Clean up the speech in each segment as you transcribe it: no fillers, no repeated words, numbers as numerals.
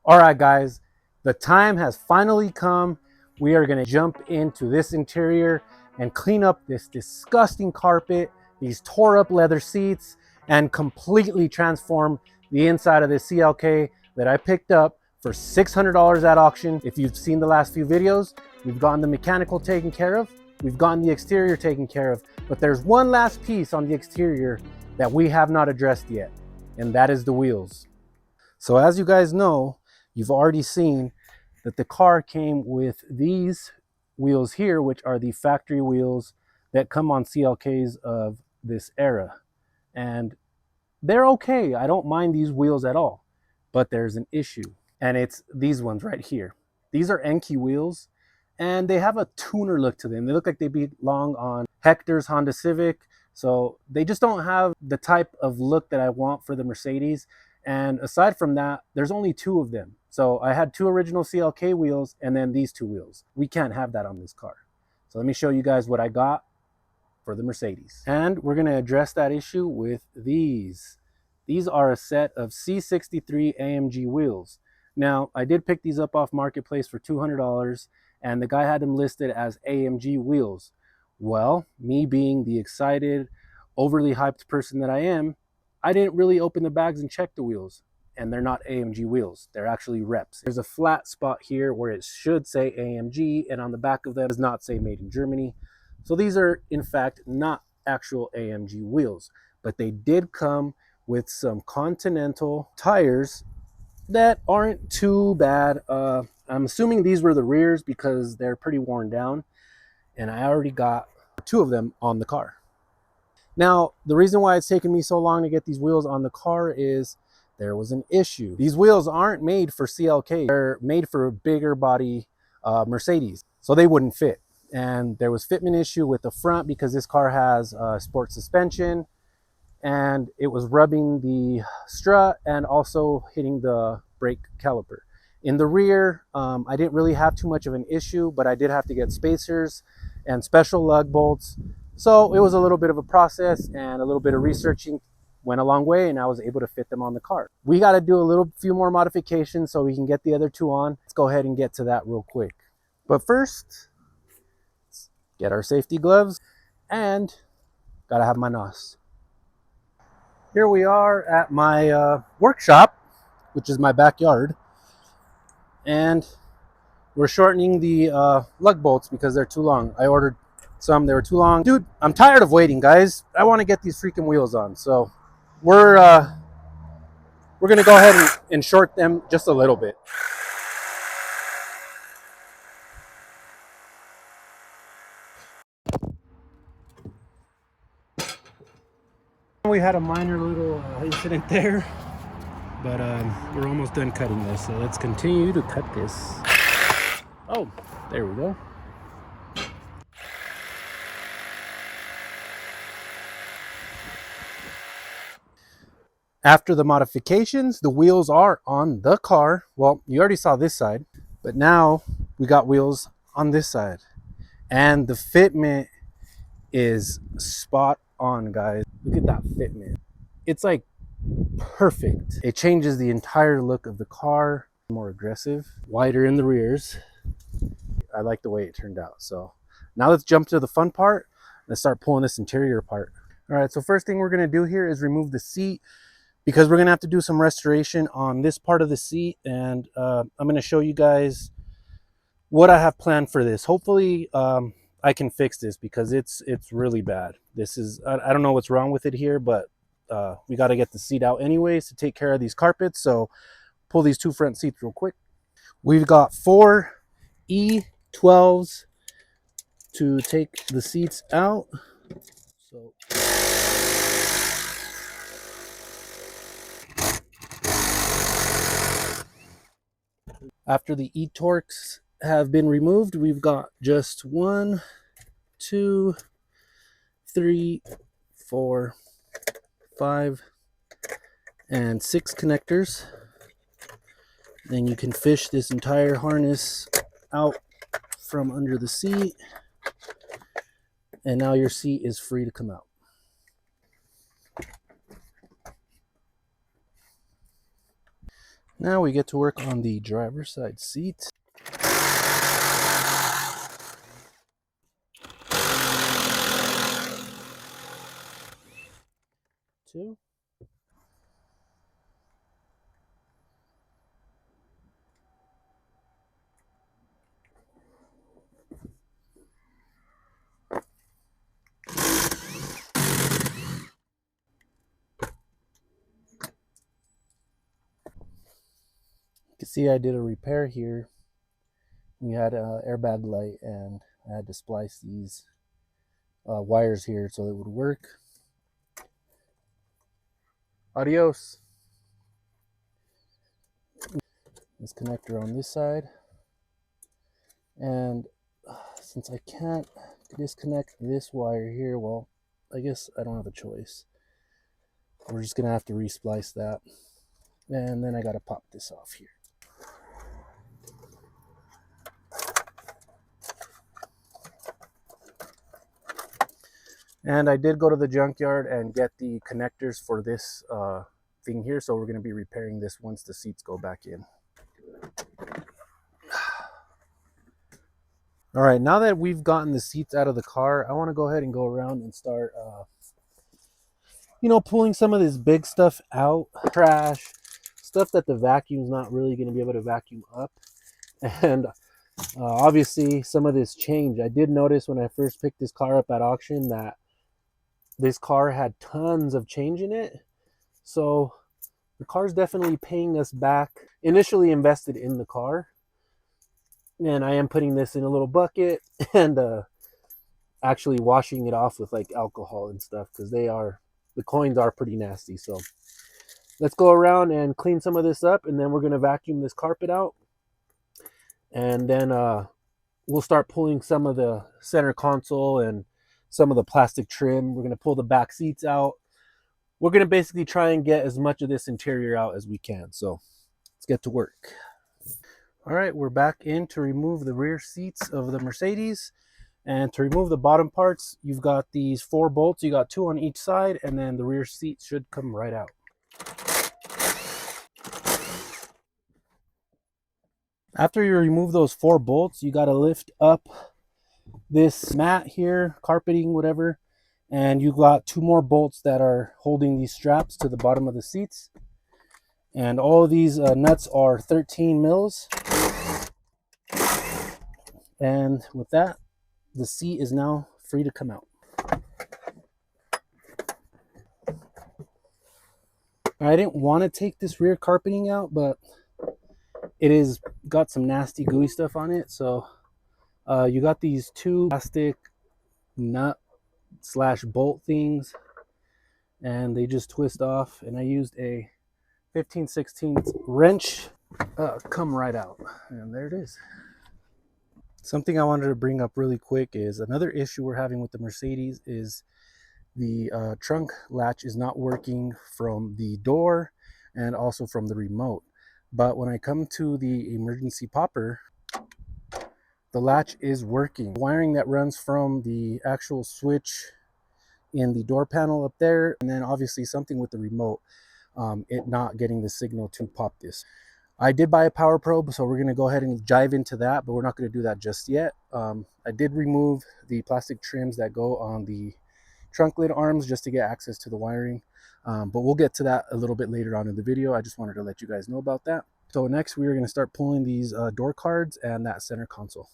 All right, guys, the time has finally come. We are going to jump into this interior and clean up this disgusting carpet, these tore up leather seats, and completely transform the inside of this CLK that I picked up for $600 at auction. If you've seen the last few videos, we've gotten the mechanical taken care of, we've gotten the exterior taken care of, but there's one last piece on the exterior that we have not addressed yet, and that is the wheels. So as you guys know, you've already seen that the car came with these wheels here, which are the factory wheels that come on CLKs of this era. And they're okay. I don't mind these wheels at all, but there's an issue, and it's these ones right here. These are Enkei wheels, and they have a tuner look to them. They look like they belong on Hector's Honda Civic. So they just don't have the type of look that I want for the Mercedes. And aside from that, there's only two of them. So I had two original CLK wheels and then these two wheels. We can't have that on this car. So let me show you guys what I got for the Mercedes. And we're gonna address that issue with these. These are a set of C63 AMG wheels. Now, I did pick these up off Marketplace for $200, and the guy had them listed as AMG wheels. Well, me being the excited, overly hyped person that I am, I didn't really open the bags and check the wheels, and they're not AMG wheels. They're actually reps. There's a flat spot here where it should say AMG, and on the back of them does not say made in Germany. So these are, in fact, not actual AMG wheels, but they did come with some Continental tires that aren't too bad. I'm assuming these were the rears because they're pretty worn down, and I already got two of them on the car. Now, the reason why it's taken me so long to get these wheels on the car is there was an issue. These wheels aren't made for CLK. They're made for bigger body Mercedes, so they wouldn't fit. And there was fitment issue with the front because this car has sport suspension, and it was rubbing the strut and also hitting the brake caliper. In the rear, I didn't really have too much of an issue, but I did have to get spacers and special lug bolts. So it was a little bit of a process, and a little bit of researching went a long way, and I was able to fit them on the car. We got to do a few more modifications so we can get the other two on. Let's go ahead and get to that real quick. But first, let's get our safety gloves, and gotta have my NOS. Here we are at my workshop, which is my backyard, and we're shortening the lug bolts because they're too long. I ordered some, they were too long. Dude, I'm tired of waiting, guys. I want to get these freaking wheels on. So we're gonna go ahead and short them just a little bit. We had a minor little incident there, but we're almost done cutting this. So let's continue to cut this. Oh, there we go. After the modifications, the wheels are on the car. Well, you already saw this side, but now we got wheels on this side. And the fitment is spot on, guys. Look at that fitment. It's like perfect. It changes the entire look of the car. More aggressive, wider in the rears. I like the way it turned out. So now let's jump to the fun part. Let's start pulling this interior apart. All right, so first thing we're gonna do here is remove the seat, because we're gonna have to do some restoration on this part of the seat, and I'm gonna show you guys what I have planned for this. Hopefully I can fix this because it's really bad. This is, I don't know what's wrong with it here, but we got to get the seat out anyways to take care of these carpets. So pull these two front seats real quick. We've got 4 E12s to take the seats out. So after the E-Torques have been removed, we've got just 1, 2, 3, 4, 5, and 6 connectors. Then you can fish this entire harness out from under the seat, and now your seat is free to come out. Now we get to work on the driver's side seat. Two. You can see I did a repair here. We had an airbag light and I had to splice these wires here so it would work. Adios. This connector on this side. And since I can't disconnect this wire here, well, I guess I don't have a choice. We're just gonna have to resplice that. And then I gotta pop this off here. And I did go to the junkyard and get the connectors for this thing here. So we're gonna be repairing this once the seats go back in. All right, now that we've gotten the seats out of the car, I wanna go ahead and go around and start pulling some of this big stuff out, trash, stuff that the vacuum's not really going to be able to vacuum up. And obviously some of this change. I did notice when I first picked this car up at auction that this car had tons of change in it. So the car's definitely paying us back. Initially invested in the car. And I am putting this in a little bucket and actually washing it off with like alcohol and stuff because the coins are pretty nasty. So let's go around and clean some of this up, and then we're going to vacuum this carpet out. And then we'll start pulling some of the center console and some of the plastic trim. We're going to pull the back seats out. We're going to basically try and get as much of this interior out as we can. So let's get to work. All right, we're back in to remove the rear seats of the Mercedes. And to remove the bottom parts, you've got these 4 bolts. You got 2 on each side, and then the rear seat should come right out. After you remove those 4 bolts, you got to lift up this mat here, carpeting, whatever, and you got 2 more bolts that are holding these straps to the bottom of the seats. And all of these nuts are 13 mils. And with that, the seat is now free to come out. I didn't want to take this rear carpeting out, but it is got some nasty gooey stuff on it. So you got these 2 plastic nut / bolt things, and they just twist off. And I used a 15/16 wrench. Come right out, and there it is. Something I wanted to bring up really quick is another issue we're having with the Mercedes is the trunk latch is not working from the door and also from the remote. But when I come to the emergency popper, the latch is working. The wiring that runs from the actual switch in the door panel up there, and then obviously something with the remote, it not getting the signal to pop this. I did buy a power probe, so we're going to go ahead and dive into that, but we're not going to do that just yet. I did remove the plastic trims that go on the trunk lid arms just to get access to the wiring, but we'll get to that a little bit later on in the video. I just wanted to let you guys know about that. So next we are going to start pulling these door cards and that center console.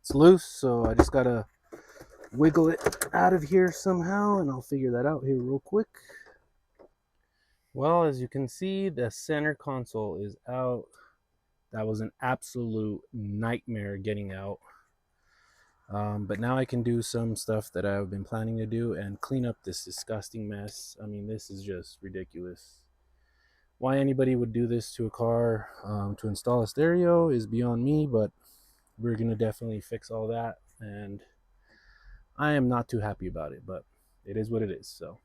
It's loose, so I just gotta wiggle it out of here somehow, and I'll figure that out here real quick. Well, as you can see, the center console is out. That was an absolute nightmare getting out. But now I can do some stuff that I've been planning to do and clean up this disgusting mess. I mean, this is just ridiculous. Why anybody would do this to a car to install a stereo is beyond me, but we're going to definitely fix all that. And I am not too happy about it, but it is what it is. So.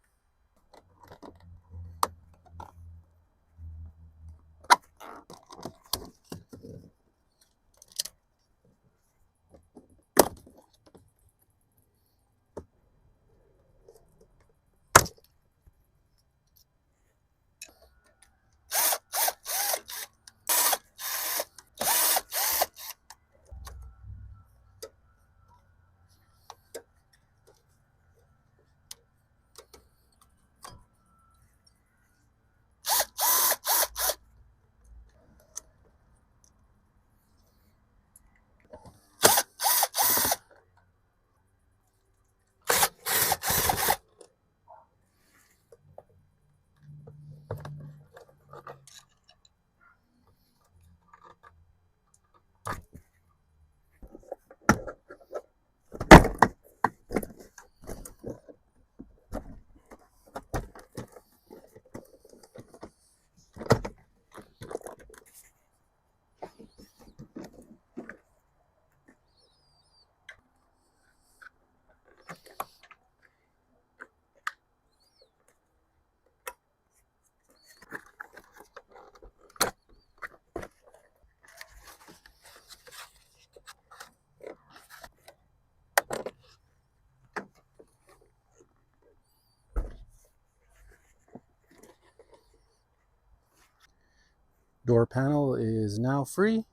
Door panel is now free.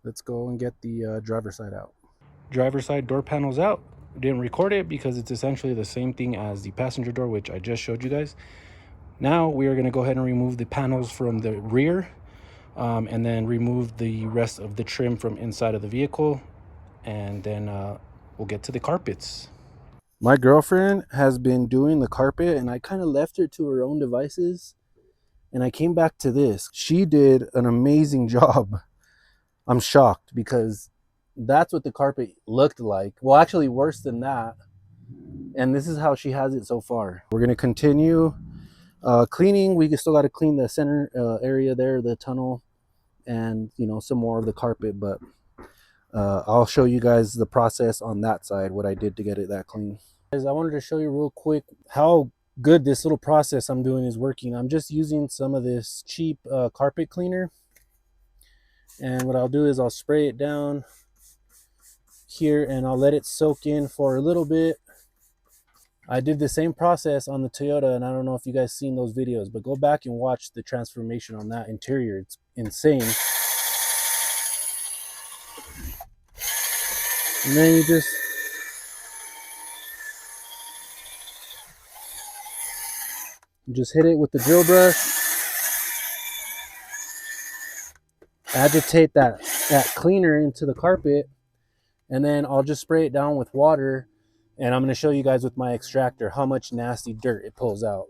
Let's go and get the driver's side out. Driver's side door panel's out. Didn't record it because it's essentially the same thing as the passenger door, which I just showed you guys. Now we are going to go ahead and remove the panels from the rear and then remove the rest of the trim from inside of the vehicle. And then we'll get to the carpets. My girlfriend has been doing the carpet and I kind of left her to her own devices. And I came back to this. She did an amazing job. I'm shocked because that's what the carpet looked like. Well, actually worse than that. And this is how she has it so far. We're going to continue cleaning. We still got to clean the center area there, the tunnel, and some more of the carpet. But I'll show you guys the process on that side, what I did to get it that clean. Guys, I wanted to show you real quick how good this little process I'm doing is working. I'm just using some of this cheap carpet cleaner, and what I'll do is I'll spray it down here and I'll let it soak in for a little bit. I did the same process on the Toyota, and I don't know if you guys seen those videos, but go back and watch the transformation on that interior. It's insane. And then you just hit it with the drill brush, agitate that cleaner into the carpet, and then I'll just spray it down with water, and I'm going to show you guys with my extractor how much nasty dirt it pulls out.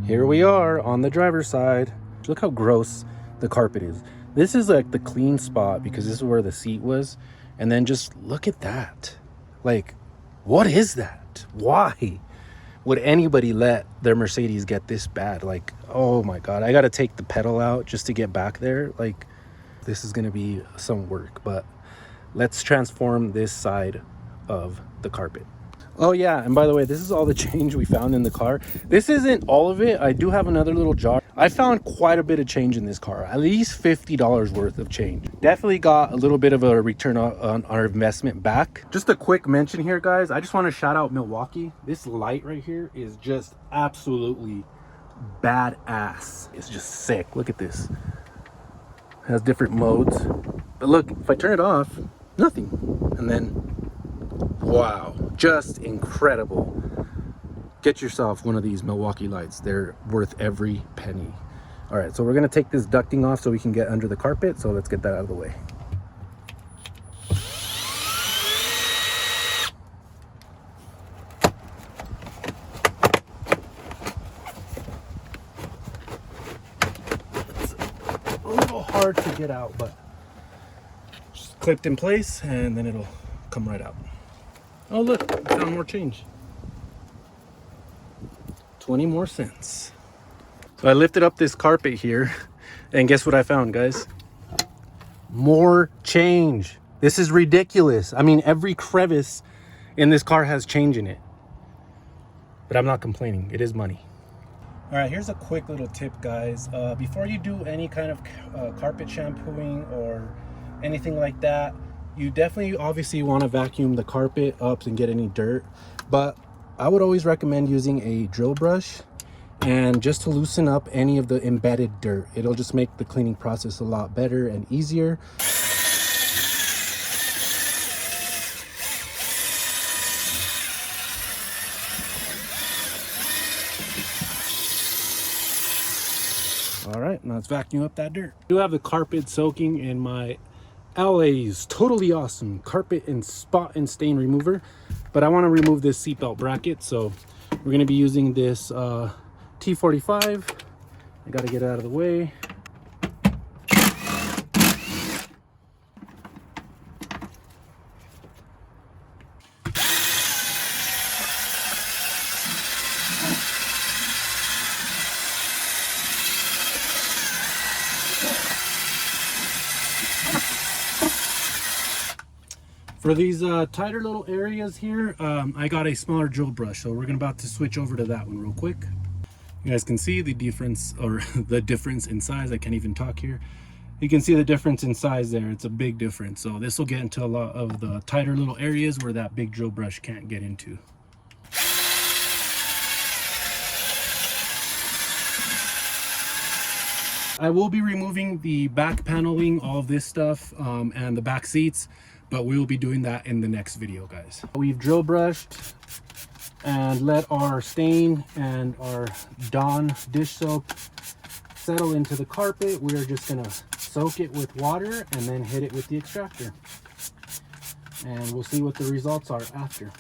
Here we are on the driver's side. Look how gross the carpet is. This is like the clean spot because this is where the seat was. And then just look at that. Like, what is that? Why would anybody let their Mercedes get this bad? Like, oh my God, I got to take the pedal out just to get back there. Like, this is going to be some work, but let's transform this side of the carpet. Oh yeah, and by the way, this is all the change we found in the car. This isn't all of it. I do have another little jar. I found quite a bit of change in this car, at least $50 worth of change. Definitely got a little bit of a return on our investment back. Just a quick mention here, guys. I just want to shout out Milwaukee. This light right here is just absolutely badass. It's just sick. Look at this. It has different modes. But look, if I turn it off, nothing. And then wow, just incredible. Get yourself one of these Milwaukee lights. They're worth every penny. All right, so we're gonna take this ducting off so we can get under the carpet. So let's get that out of the way. It's a little hard to get out, but just clipped in place and then it'll come right out. Oh look, I found more change. 20 more cents. So I lifted up this carpet here and guess what I found, guys? More change. This is ridiculous. I mean, every crevice in this car has change in it. But I'm not complaining. It is money. All right, here's a quick little tip, guys. Before you do any kind of carpet shampooing or anything like that, you definitely obviously want to vacuum the carpet up and get any dirt. But I would always recommend using a drill brush and just to loosen up any of the embedded dirt. It'll just make the cleaning process a lot better and easier. All right, now let's vacuum up that dirt. I do have the carpet soaking in my LA's Totally Awesome carpet and spot and stain remover, but I want to remove this seatbelt bracket, so we're going to be using this T45. I got to get it out of the way. For these tighter little areas here, I got a smaller drill brush, so we're about to switch over to that one real quick. You guys can see the difference, or the difference in size. I can't even talk here. You can see the difference in size there. It's a big difference. So this will get into a lot of the tighter little areas where that big drill brush can't get into. I will be removing the back paneling, all of this stuff, and the back seats, but we will be doing that in the next video, guys. We've drill brushed and let our stain and our Dawn dish soap settle into the carpet. We are just gonna soak it with water and then hit it with the extractor. And we'll see what the results are after.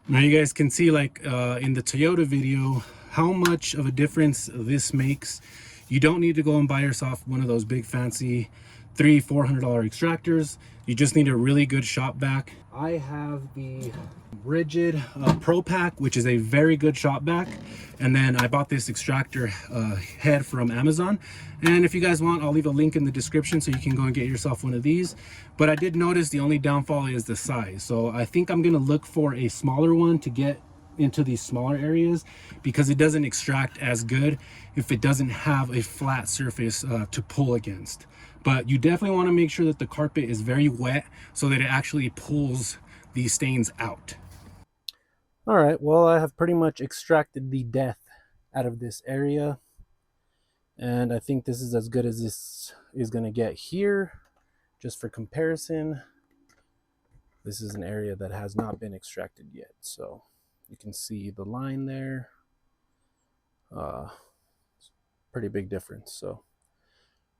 Now you guys can see, like in the Toyota video, how much of a difference this makes. You don't need to go and buy yourself one of those big fancy $300–400 extractors. You just need a really good shop vac. I have the Rigid Pro Pack, which is a very good shop vac, and then I bought this extractor head from Amazon. And if you guys want, I'll leave a link in the description so you can go and get yourself one of these. But I did notice the only downfall is the size, so I think I'm gonna look for a smaller one to get into these smaller areas, because it doesn't extract as good if it doesn't have a flat surface to pull against. But you definitely want to make sure that the carpet is very wet so that it actually pulls these stains out. All right, well, I have pretty much extracted the death out of this area, and I think this is as good as this is going to get here. Just for comparison, this is an area that has not been extracted yet, so you can see the line there. Pretty big difference. So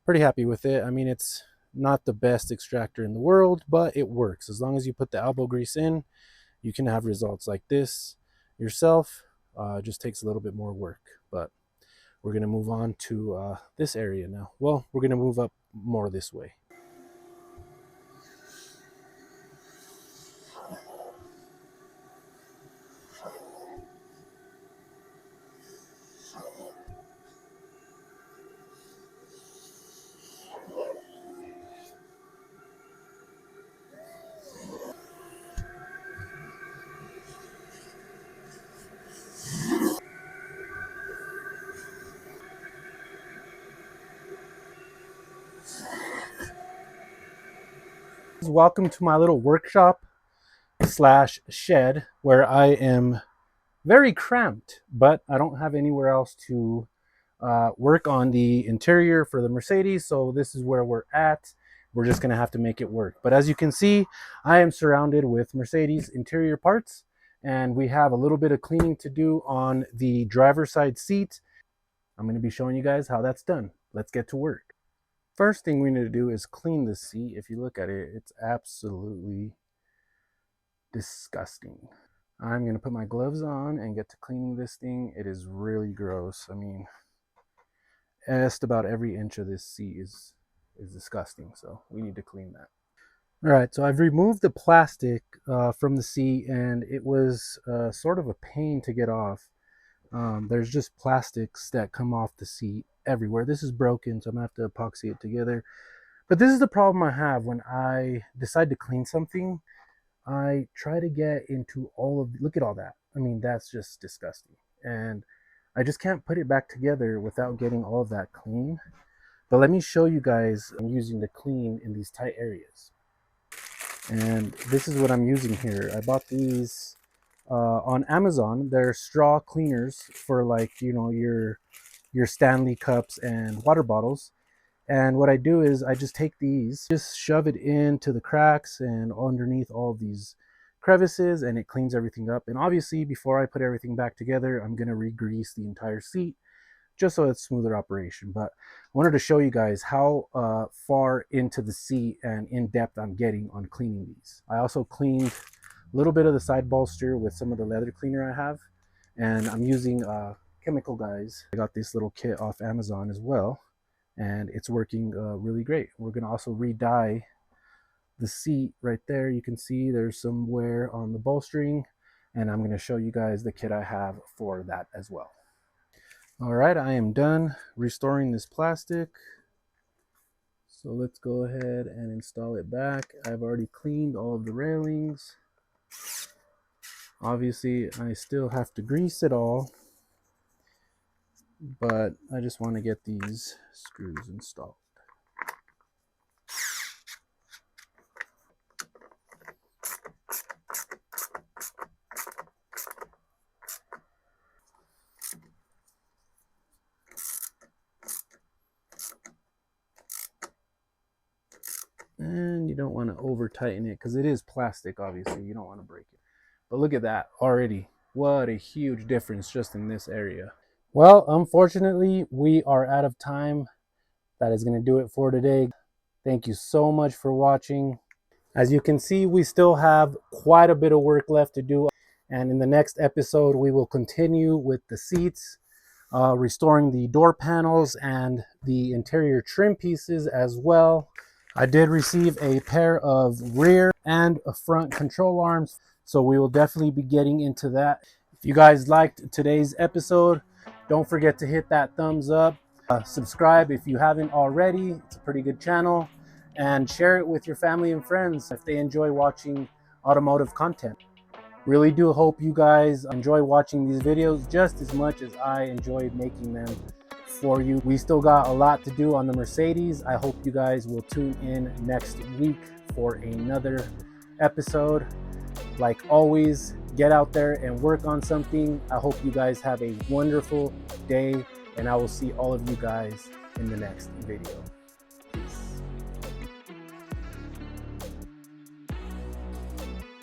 pretty happy with it. I mean, it's not the best extractor in the world, but it works. As long as you put the elbow grease in, you can have results like this yourself. It just takes a little bit more work, but we're going to move on to this area now. Well, we're going to move up more this way. Welcome to my little workshop slash shed where I am very cramped, but I don't have anywhere else to work on the interior for the Mercedes. So this is where we're at. We're just going to have to make it work. But as you can see, I am surrounded with Mercedes interior parts, and we have a little bit of cleaning to do on the driver's side seat. I'm going to be showing you guys how that's done. Let's get to work. First thing we need to do is clean the seat. If you look at it, it's absolutely disgusting. I'm going to put my gloves on and get to cleaning this thing. It is really gross. I mean, just about every inch of this seat is disgusting, so we need to clean that. All right, so I've removed the plastic from the seat, and it was sort of a pain to get off. There's just plastics that come off the seat everywhere. This is broken, so I'm gonna have to epoxy it together. But this is the problem I have when I decide to clean something. I try to get into all of, look at all that. I mean, that's just disgusting. And I just can't put it back together without getting all of that clean. But let me show you guys I'm using to clean in these tight areas. And this is what I'm using here. I bought these on Amazon. They're straw cleaners for, like, you know, your Stanley cups and water bottles. And what I do is I just take these, just shove it into the cracks and underneath all of these crevices, and it cleans everything up. And obviously, before I put everything back together, I'm going to re-grease the entire seat just so it's smoother operation. But I wanted to show you guys how far into the seat and in depth I'm getting on cleaning these. I also cleaned a little bit of the side bolster with some of the leather cleaner I have, and I'm using Chemical Guys. I got this little kit off Amazon as well, and it's working really great. We're going to also re-dye the seat right there. You can see there's some wear on the bolstering, and I'm going to show you guys the kit I have for that as well. All right, I am done restoring this plastic. So let's go ahead and install it back. I've already cleaned all of the railings. Obviously, I still have to grease it all, but I just want to get these screws installed. And you don't want to over tighten it because it is plastic. Obviously, you don't want to break it. But look at that already. What a huge difference just in this area. Well, unfortunately, we are out of time. That is going to do it for today. Thank you so much for watching. As you can see, we still have quite a bit of work left to do. And in the next episode, we will continue with the seats, restoring the door panels and the interior trim pieces as well. I did receive a pair of rear and front control arms, so we will definitely be getting into that. If you guys liked today's episode, don't forget to hit that thumbs up. Subscribe if you haven't already. It's a pretty good channel. And share it with your family and friends if they enjoy watching automotive content. Really do hope you guys enjoy watching these videos just as much as I enjoy making them for you. We still got a lot to do on the Mercedes. I hope you guys will tune in next week for another episode. Like always, get out there and work on something. I hope you guys have a wonderful day, and I will see all of you guys in the next video.